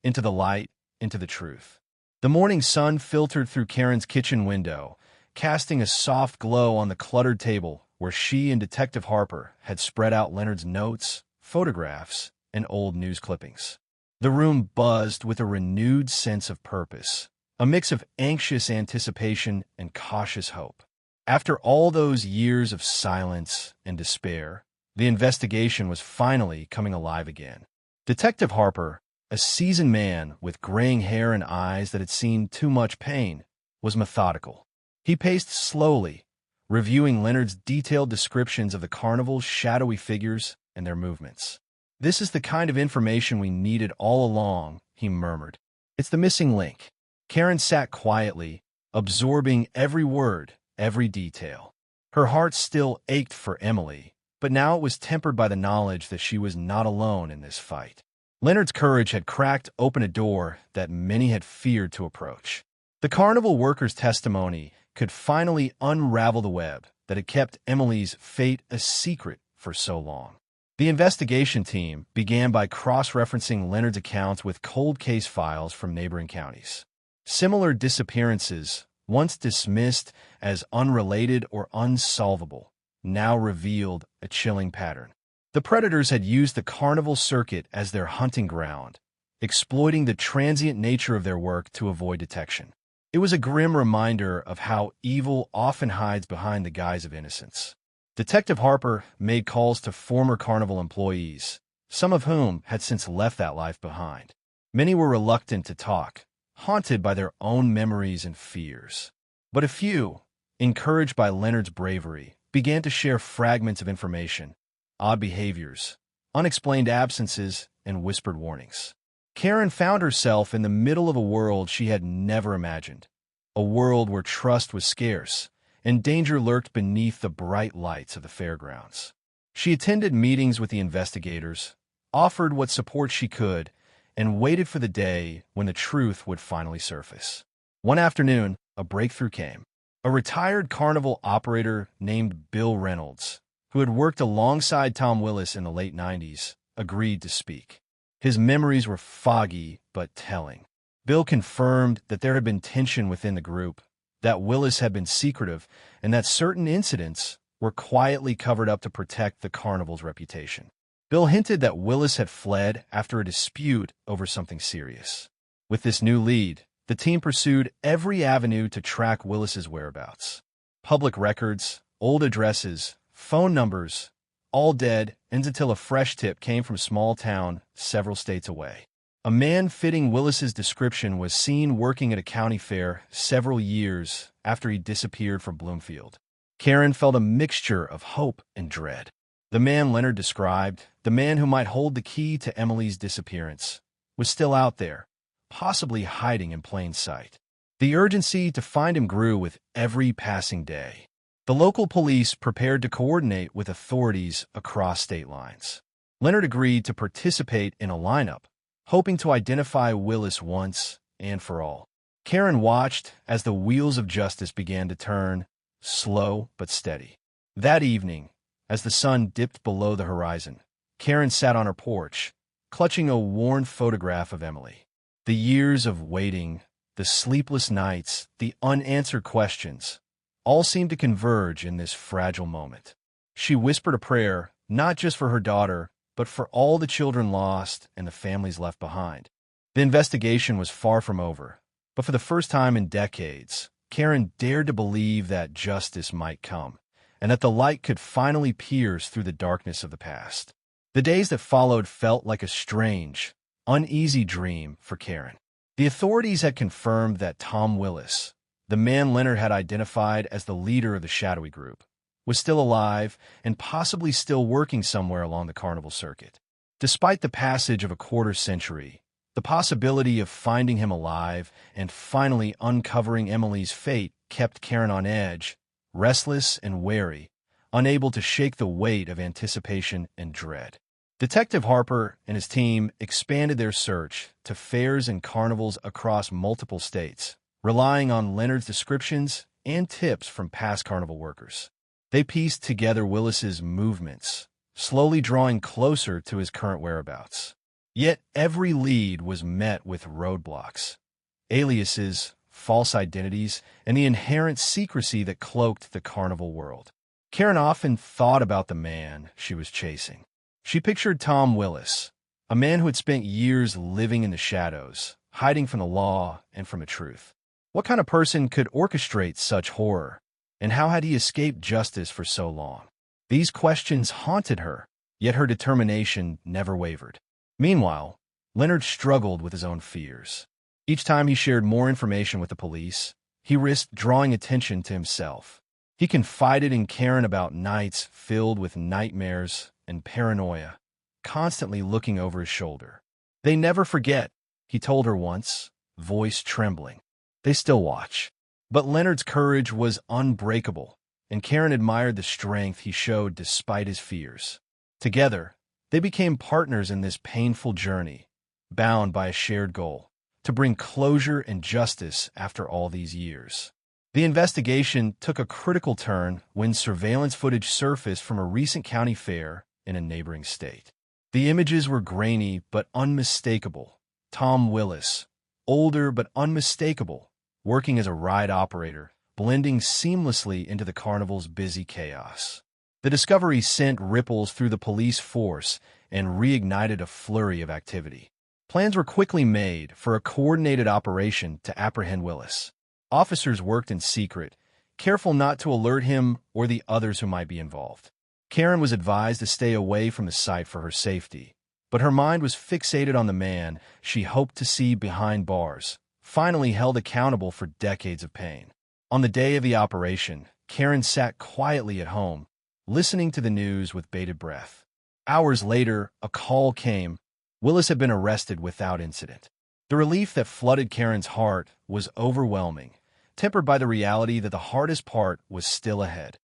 into the light, into the truth. The morning sun filtered through Karen's kitchen window, casting a soft glow on the cluttered table where she and Detective Harper had spread out Leonard's notes, photographs, and old news clippings. The room buzzed with a renewed sense of purpose, a mix of anxious anticipation and cautious hope. After all those years of silence and despair, the investigation was finally coming alive again. Detective Harper, a seasoned man with graying hair and eyes that had seen too much pain, was methodical. He paced slowly, reviewing Leonard's detailed descriptions of the carnival's shadowy figures and their movements. This is the kind of information we needed all along, he murmured. It's the missing link. Karen sat quietly, absorbing every word, every detail. Her heart still ached for Emily, but now it was tempered by the knowledge that she was not alone in this fight. Leonard's courage had cracked open a door that many had feared to approach. The carnival workers' testimony could finally unravel the web that had kept Emily's fate a secret for so long. The investigation team began by cross-referencing Leonard's accounts with cold case files from neighboring counties. Similar disappearances, once dismissed as unrelated or unsolvable, now revealed a chilling pattern. The predators had used the Carnival circuit as their hunting ground, exploiting the transient nature of their work to avoid detection. It was a grim reminder of how evil often hides behind the guise of innocence. Detective Harper made calls to former Carnival employees, some of whom had since left that life behind. Many were reluctant to talk, haunted by their own memories and fears. But a few, encouraged by Leonard's bravery, began to share fragments of information, odd behaviors, unexplained absences, and whispered warnings. Karen found herself in the middle of a world she had never imagined, a world where trust was scarce and danger lurked beneath the bright lights of the fairgrounds. She attended meetings with the investigators, offered what support she could, and waited for the day when the truth would finally surface. One afternoon, a breakthrough came. A retired Carnival operator named Bill Reynolds, who had worked alongside Tom Willis in the late 90s, agreed to speak. His memories were foggy but telling. Bill confirmed that there had been tension within the group, that Willis had been secretive, and that certain incidents were quietly covered up to protect the Carnival's reputation. Bill hinted that Willis had fled after a dispute over something serious. With this new lead, the team pursued every avenue to track Willis's whereabouts. Public records, old addresses, phone numbers, all dead, and until a fresh tip came from a small town several states away. A man fitting Willis's description was seen working at a county fair several years after he disappeared from Bloomfield. Karen felt a mixture of hope and dread. The man Leonard described, the man who might hold the key to Emily's disappearance, was still out there, possibly hiding in plain sight. The urgency to find him grew with every passing day. The local police prepared to coordinate with authorities across state lines. Leonard agreed to participate in a lineup, hoping to identify Willis once and for all. Karen watched as the wheels of justice began to turn, slow but steady. That evening, as the sun dipped below the horizon, Karen sat on her porch, clutching a worn photograph of Emily. The years of waiting, the sleepless nights, the unanswered questions, all seemed to converge in this fragile moment. She whispered a prayer, not just for her daughter, but for all the children lost and the families left behind. The investigation was far from over, but for the first time in decades, Karen dared to believe that justice might come, and that the light could finally pierce through the darkness of the past. The days that followed felt like a strange, uneasy dream for Karen. The authorities had confirmed that Tom Willis, the man Leonard had identified as the leader of the shadowy group, was still alive and possibly still working somewhere along the Carnival circuit. Despite the passage of a quarter-century, the possibility of finding him alive and finally uncovering Emily's fate kept Karen on edge, restless and wary, unable to shake the weight of anticipation and dread. Detective Harper and his team expanded their search to fairs and carnivals across multiple states, relying on Leonard's descriptions and tips from past carnival workers. They pieced together Willis's movements, slowly drawing closer to his current whereabouts. Yet every lead was met with roadblocks, aliases, false identities, and the inherent secrecy that cloaked the carnival world. Karen often thought about the man she was chasing. She pictured Tom Willis, a man who had spent years living in the shadows, hiding from the law and from the truth. What kind of person could orchestrate such horror, and how had he escaped justice for so long? These questions haunted her, yet her determination never wavered. Meanwhile, Leonard struggled with his own fears. Each time he shared more information with the police, he risked drawing attention to himself. He confided in Karen about nights filled with nightmares and paranoia, constantly looking over his shoulder. "They never forget," he told her once, voice trembling. "They still watch." But Leonard's courage was unbreakable, and Karen admired the strength he showed despite his fears. Together, they became partners in this painful journey, bound by a shared goal: to bring closure and justice after all these years. The investigation took a critical turn when surveillance footage surfaced from a recent county fair in a neighboring state. The images were grainy but unmistakable. Tom Willis, older but unmistakable, working as a ride operator, blending seamlessly into the carnival's busy chaos. The discovery sent ripples through the police force and reignited a flurry of activity. Plans were quickly made for a coordinated operation to apprehend Willis. Officers worked in secret, careful not to alert him or the others who might be involved. Karen was advised to stay away from the site for her safety, but her mind was fixated on the man she hoped to see behind bars, finally held accountable for decades of pain. On the day of the operation, Karen sat quietly at home, listening to the news with bated breath. Hours later, a call came. Willis had been arrested without incident. The relief that flooded Karen's heart was overwhelming, tempered by the reality that the hardest part was still ahead: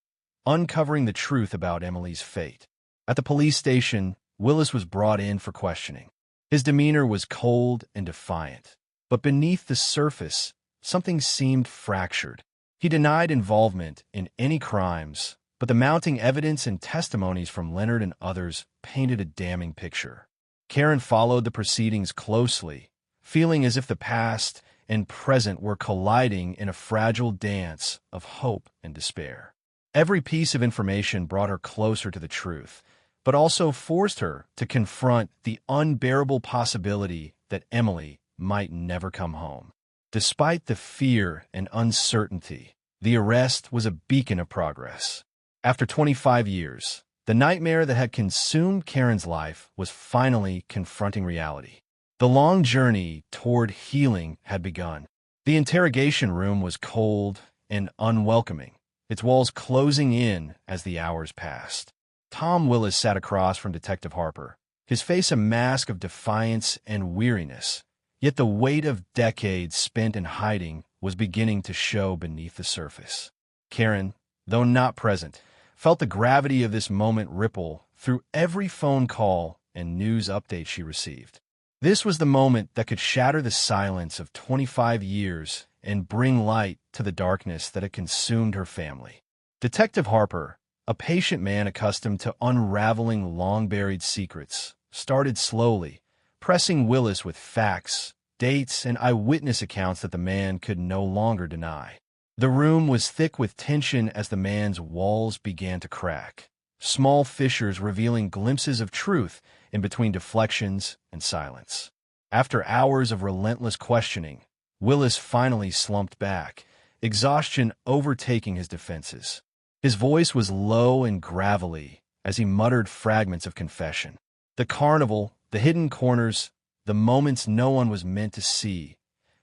uncovering the truth about Emily's fate. At the police station, Willis was brought in for questioning. His demeanor was cold and defiant, but beneath the surface, something seemed fractured. He denied involvement in any crimes, but the mounting evidence and testimonies from Leonard and others painted a damning picture. Karen followed the proceedings closely, feeling as if the past and present were colliding in a fragile dance of hope and despair. Every piece of information brought her closer to the truth, but also forced her to confront the unbearable possibility that Emily might never come home. Despite the fear and uncertainty, the arrest was a beacon of progress. After 25 years, the nightmare that had consumed Karen's life was finally confronting reality. The long journey toward healing had begun. The interrogation room was cold and unwelcoming, its walls closing in as the hours passed. Tom Willis sat across from Detective Harper, his face a mask of defiance and weariness, yet the weight of decades spent in hiding was beginning to show beneath the surface. Karen, though not present, felt the gravity of this moment ripple through every phone call and news update she received. This was the moment that could shatter the silence of 25 years and bring light to the darkness that had consumed her family. Detective Harper, a patient man accustomed to unraveling long-buried secrets, started slowly, pressing Willis with facts, dates, and eyewitness accounts that the man could no longer deny. The room was thick with tension as the man's walls began to crack, small fissures revealing glimpses of truth in between deflections and silence. After hours of relentless questioning, Willis finally slumped back, exhaustion overtaking his defenses. His voice was low and gravelly as he muttered fragments of confession. The carnival, the hidden corners, the moments no one was meant to see.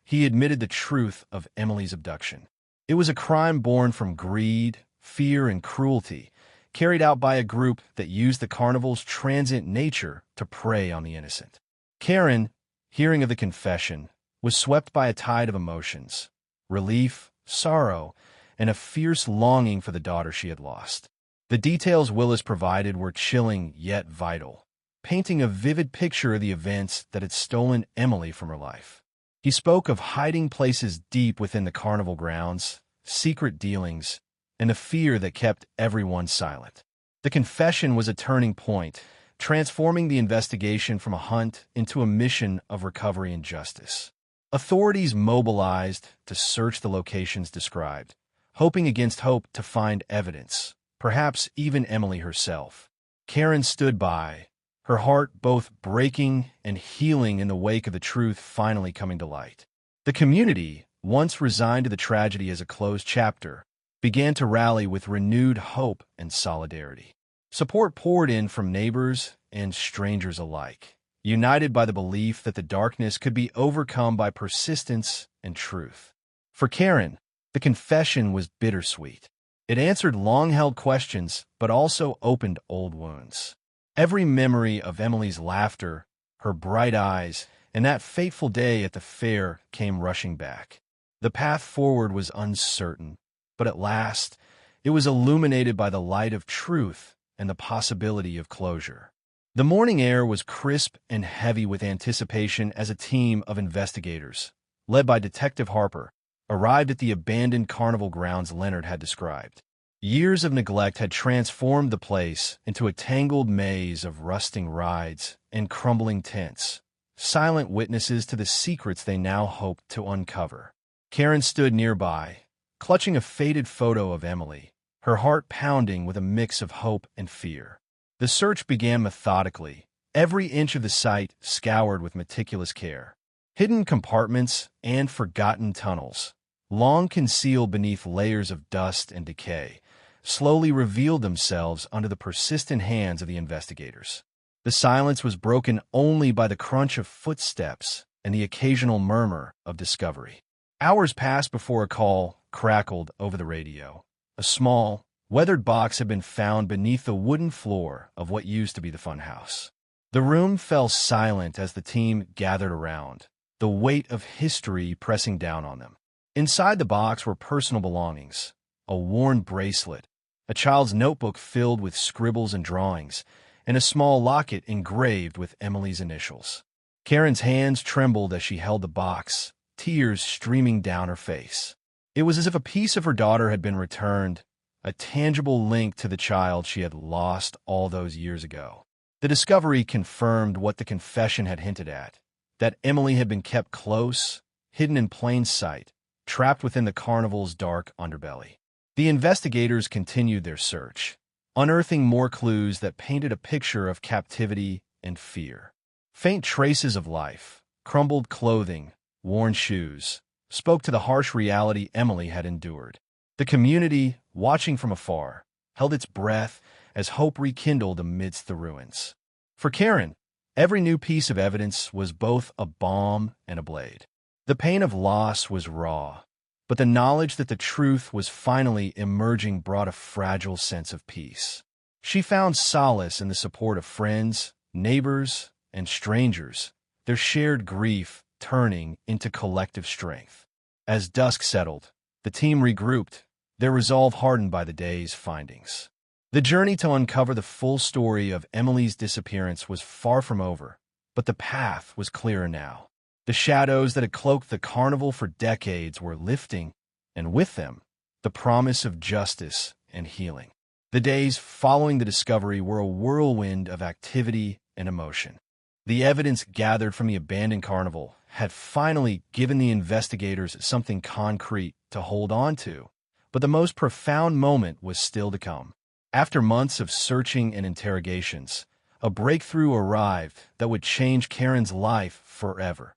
He admitted the truth of Emily's abduction. It was a crime born from greed, fear, and cruelty, carried out by a group that used the carnival's transient nature to prey on the innocent. Karen, hearing of the confession, was swept by a tide of emotions: relief, sorrow, and a fierce longing for the daughter she had lost. The details Willis provided were chilling yet vital, painting a vivid picture of the events that had stolen Emily from her life. He spoke of hiding places deep within the carnival grounds, secret dealings, and the fear that kept everyone silent. The confession was a turning point, transforming the investigation from a hunt into a mission of recovery and justice. Authorities mobilized to search the locations described, hoping against hope to find evidence, perhaps even Emily herself. Karen stood by, her heart both breaking and healing in the wake of the truth finally coming to light. The community, once resigned to the tragedy as a closed chapter, began to rally with renewed hope and solidarity. Support poured in from neighbors and strangers alike, united by the belief that the darkness could be overcome by persistence and truth. For Karen, the confession was bittersweet. It answered long-held questions, but also opened old wounds. Every memory of Emily's laughter, her bright eyes, and that fateful day at the fair came rushing back. The path forward was uncertain, but at last, it was illuminated by the light of truth and the possibility of closure. The morning air was crisp and heavy with anticipation as a team of investigators, led by Detective Harper, arrived at the abandoned carnival grounds Leonard had described. Years of neglect had transformed the place into a tangled maze of rusting rides and crumbling tents, silent witnesses to the secrets they now hoped to uncover. Karen stood nearby, clutching a faded photo of Emily, her heart pounding with a mix of hope and fear. The search began methodically, every inch of the site scoured with meticulous care. Hidden compartments and forgotten tunnels, long concealed beneath layers of dust and decay, slowly revealed themselves under the persistent hands of the investigators. The silence was broken only by the crunch of footsteps and the occasional murmur of discovery. Hours passed before a call crackled over the radio. A small, weathered box had been found beneath the wooden floor of what used to be the funhouse. The room fell silent as the team gathered around, the weight of history pressing down on them. Inside the box were personal belongings, a worn bracelet, a child's notebook filled with scribbles and drawings, and a small locket engraved with Emily's initials. Karen's hands trembled as she held the box, tears streaming down her face. It was as if a piece of her daughter had been returned, a tangible link to the child she had lost all those years ago. The discovery confirmed what the confession had hinted at, that Emily had been kept close, hidden in plain sight, trapped within the Carnival's dark underbelly. The investigators continued their search, unearthing more clues that painted a picture of captivity and fear. Faint traces of life, crumbled clothing, worn shoes, spoke to the harsh reality Emily had endured. The community, watching from afar, held its breath as hope rekindled amidst the ruins. For Karen, every new piece of evidence was both a balm and a blade. The pain of loss was raw, but the knowledge that the truth was finally emerging brought a fragile sense of peace. She found solace in the support of friends, neighbors, and strangers, their shared grief turning into collective strength. As dusk settled, the team regrouped, their resolve hardened by the day's findings. The journey to uncover the full story of Emily's disappearance was far from over, but the path was clearer now. The shadows that had cloaked the carnival for decades were lifting, and with them, the promise of justice and healing. The days following the discovery were a whirlwind of activity and emotion. The evidence gathered from the abandoned carnival had finally given the investigators something concrete to hold on to, but the most profound moment was still to come. After months of searching and interrogations, a breakthrough arrived that would change Karen's life forever.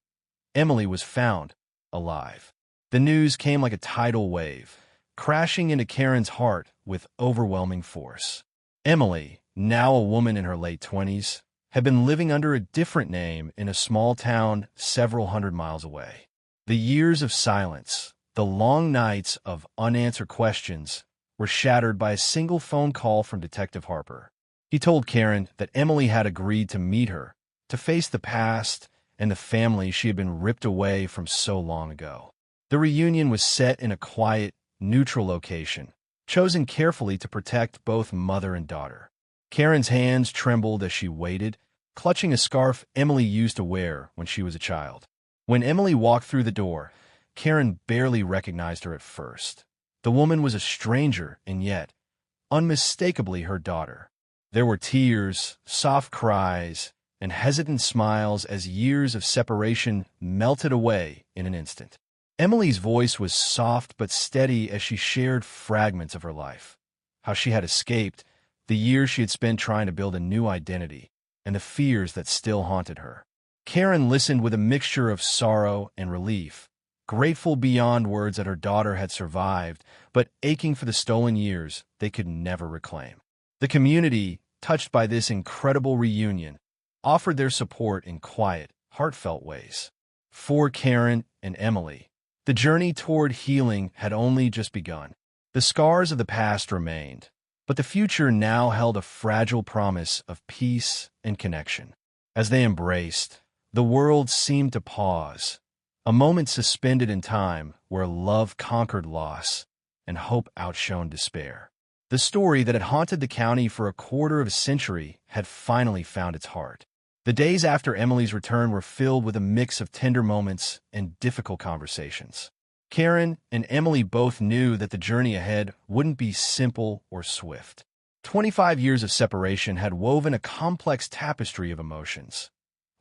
Emily was found, alive. The news came like a tidal wave, crashing into Karen's heart with overwhelming force. Emily, now a woman in her late 20s, had been living under a different name in a small town several hundred miles away. The years of silence, the long nights of unanswered questions, were shattered by a single phone call from Detective Harper. He told Karen that Emily had agreed to meet her, to face the past and the family she had been ripped away from so long ago. The reunion was set in a quiet, neutral location, chosen carefully to protect both mother and daughter. Karen's hands trembled as she waited, clutching a scarf Emily used to wear when she was a child. When Emily walked through the door, Karen barely recognized her at first. The woman was a stranger and yet, unmistakably her daughter. There were tears, soft cries, and hesitant smiles as years of separation melted away in an instant. Emily's voice was soft but steady as she shared fragments of her life, how she had escaped, the years she had spent trying to build a new identity, and the fears that still haunted her. Karen listened with a mixture of sorrow and relief, grateful beyond words that her daughter had survived, but aching for the stolen years they could never reclaim. The community, touched by this incredible reunion, offered their support in quiet, heartfelt ways. For Karen and Emily, the journey toward healing had only just begun. The scars of the past remained, but the future now held a fragile promise of peace and connection. As they embraced, the world seemed to pause, a moment suspended in time where love conquered loss and hope outshone despair. The story that had haunted the county for a quarter of a century had finally found its heart. The days after Emily's return were filled with a mix of tender moments and difficult conversations. Karen and Emily both knew that the journey ahead wouldn't be simple or swift. 25 years of separation had woven a complex tapestry of emotions.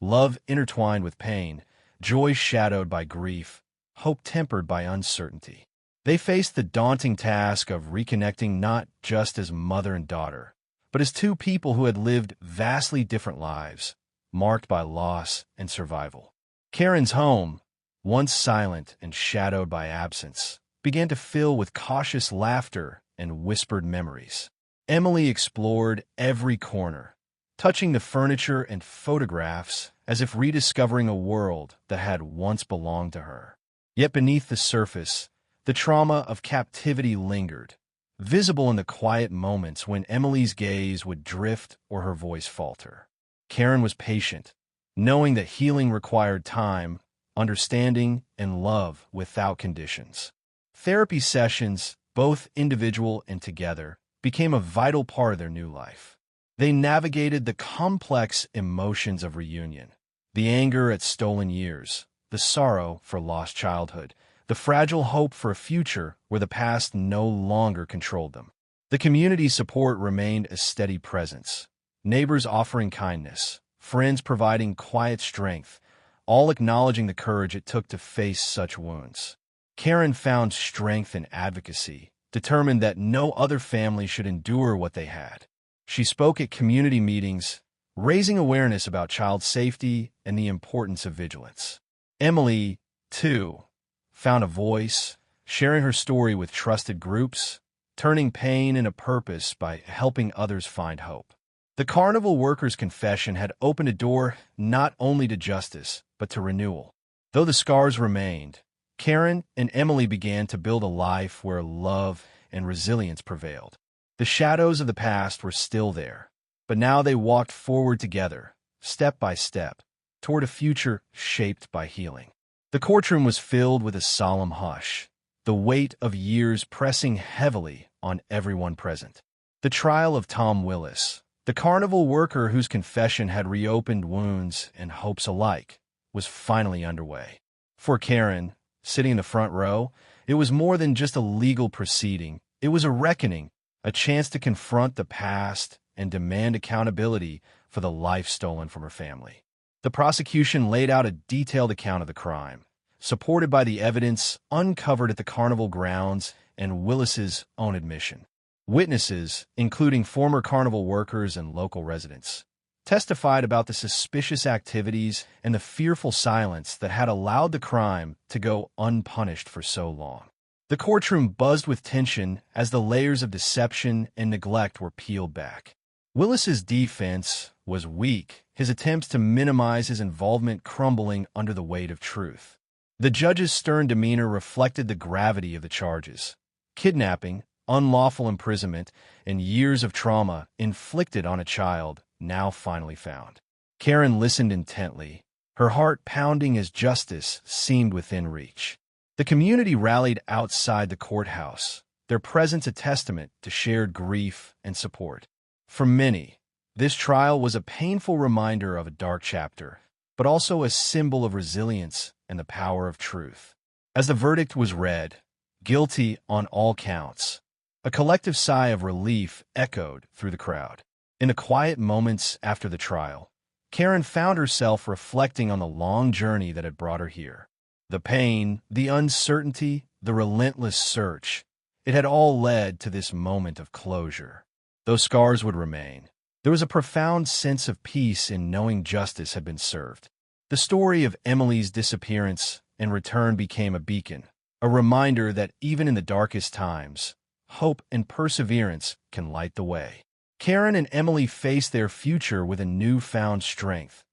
Love intertwined with pain, joy shadowed by grief, hope tempered by uncertainty. They faced the daunting task of reconnecting not just as mother and daughter, but as two people who had lived vastly different lives, marked by loss and survival. Karen's home, once silent and shadowed by absence, began to fill with cautious laughter and whispered memories. Emily explored every corner, touching the furniture and photographs as if rediscovering a world that had once belonged to her. Yet beneath the surface, the trauma of captivity lingered, visible in the quiet moments when Emily's gaze would drift or her voice falter. Karen was patient, knowing that healing required time, understanding, and love without conditions. Therapy sessions, both individual and together, became a vital part of their new life. They navigated the complex emotions of reunion, the anger at stolen years, the sorrow for lost childhood, the fragile hope for a future where the past no longer controlled them. The community support remained a steady presence, neighbors offering kindness, friends providing quiet strength, all acknowledging the courage it took to face such wounds. Karen found strength in advocacy, determined that no other family should endure what they had. She spoke at community meetings, raising awareness about child safety and the importance of vigilance. Emily, too, found a voice, sharing her story with trusted groups, turning pain into purpose by helping others find hope. The Carnival workers' confession had opened a door not only to justice, but to renewal. Though the scars remained, Karen and Emily began to build a life where love and resilience prevailed. The shadows of the past were still there, but now they walked forward together, step by step, toward a future shaped by healing. The courtroom was filled with a solemn hush, the weight of years pressing heavily on everyone present. The trial of Tom Willis, the Carnival worker whose confession had reopened wounds and hopes alike, was finally underway. For Karen, sitting in the front row, it was more than just a legal proceeding. It was a reckoning, a chance to confront the past and demand accountability for the life stolen from her family. The prosecution laid out a detailed account of the crime, supported by the evidence uncovered at the Carnival grounds and Willis's own admission. Witnesses, including former Carnival workers and local residents, testified about the suspicious activities and the fearful silence that had allowed the crime to go unpunished for so long. The courtroom buzzed with tension as the layers of deception and neglect were peeled back. Willis's defense was weak, his attempts to minimize his involvement crumbling under the weight of truth. The judge's stern demeanor reflected the gravity of the charges: kidnapping, unlawful imprisonment, and years of trauma inflicted on a child now finally found. Karen listened intently, her heart pounding as justice seemed within reach. The community rallied outside the courthouse, their presence a testament to shared grief and support. For many, this trial was a painful reminder of a dark chapter, but also a symbol of resilience and the power of truth. As the verdict was read, guilty on all counts, a collective sigh of relief echoed through the crowd. In the quiet moments after the trial, Karen found herself reflecting on the long journey that had brought her here. The pain, the uncertainty, the relentless search, it had all led to this moment of closure. Though scars would remain, there was a profound sense of peace in knowing justice had been served. The story of Emily's disappearance and return became a beacon, a reminder that even in the darkest times, hope and perseverance can light the way. Karen and Emily faced their future with a newfound strength,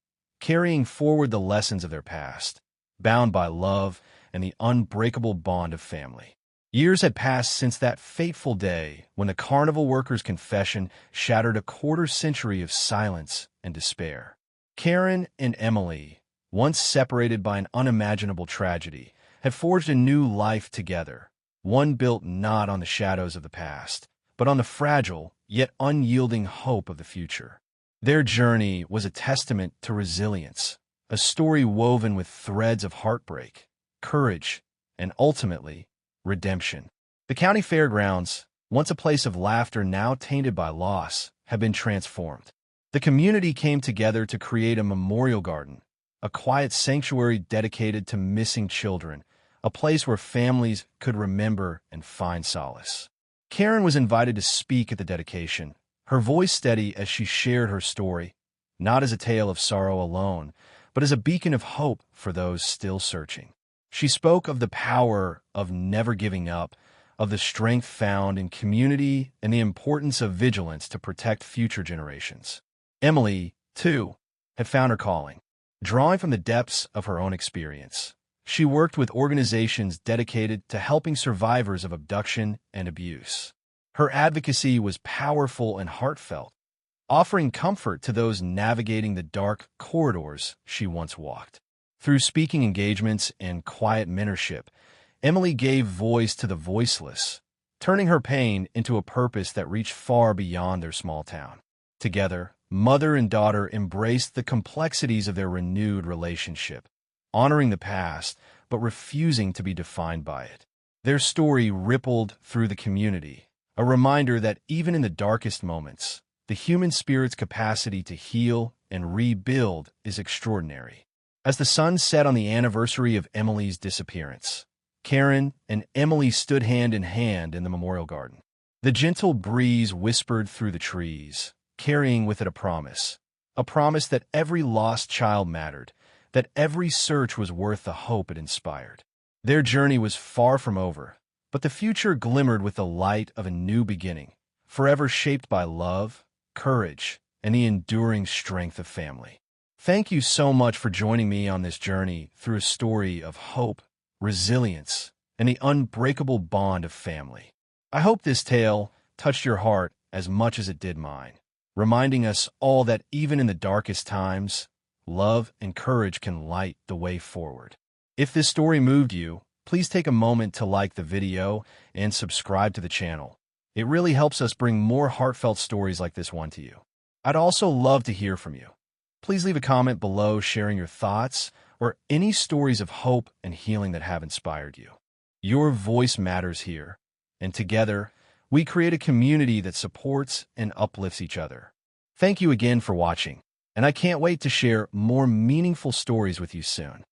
carrying forward the lessons of their past, bound by love and the unbreakable bond of family. Years had passed since that fateful day when the Carnival workers' confession shattered a quarter-century of silence and despair. Karen and Emily, once separated by an unimaginable tragedy, had forged a new life together, one built not on the shadows of the past, but on the fragile yet unyielding hope of the future. Their journey was a testament to resilience, a story woven with threads of heartbreak, courage, and ultimately, redemption. The county fairgrounds, once a place of laughter now tainted by loss, have been transformed. The community came together to create a memorial garden, a quiet sanctuary dedicated to missing children, a place where families could remember and find solace. Karen was invited to speak at the dedication, her voice steady as she shared her story, not as a tale of sorrow alone, but as a beacon of hope for those still searching. She spoke of the power of never giving up, of the strength found in community, and the importance of vigilance to protect future generations. Emily, too, had found her calling. Drawing from the depths of her own experience, she worked with organizations dedicated to helping survivors of abduction and abuse. Her advocacy was powerful and heartfelt, offering comfort to those navigating the dark corridors she once walked. Through speaking engagements and quiet mentorship, Emily gave voice to the voiceless, turning her pain into a purpose that reached far beyond their small town. Together, mother and daughter embraced the complexities of their renewed relationship, honoring the past but refusing to be defined by it. Their story rippled through the community, a reminder that even in the darkest moments, the human spirit's capacity to heal and rebuild is extraordinary. As the sun set on the anniversary of Emily's disappearance, Karen and Emily stood hand in hand in the memorial garden. The gentle breeze whispered through the trees, carrying with it a promise that every lost child mattered, that every search was worth the hope it inspired. Their journey was far from over, but the future glimmered with the light of a new beginning, forever shaped by love, courage, and the enduring strength of family. Thank you so much for joining me on this journey through a story of hope, resilience, and the unbreakable bond of family. I hope this tale touched your heart as much as it did mine, reminding us all that even in the darkest times, love and courage can light the way forward. If this story moved you, please take a moment to like the video and subscribe to the channel. It really helps us bring more heartfelt stories like this one to you. I'd also love to hear from you. Please leave a comment below sharing your thoughts or any stories of hope and healing that have inspired you. Your voice matters here, and together, we create a community that supports and uplifts each other. Thank you again for watching, and I can't wait to share more meaningful stories with you soon.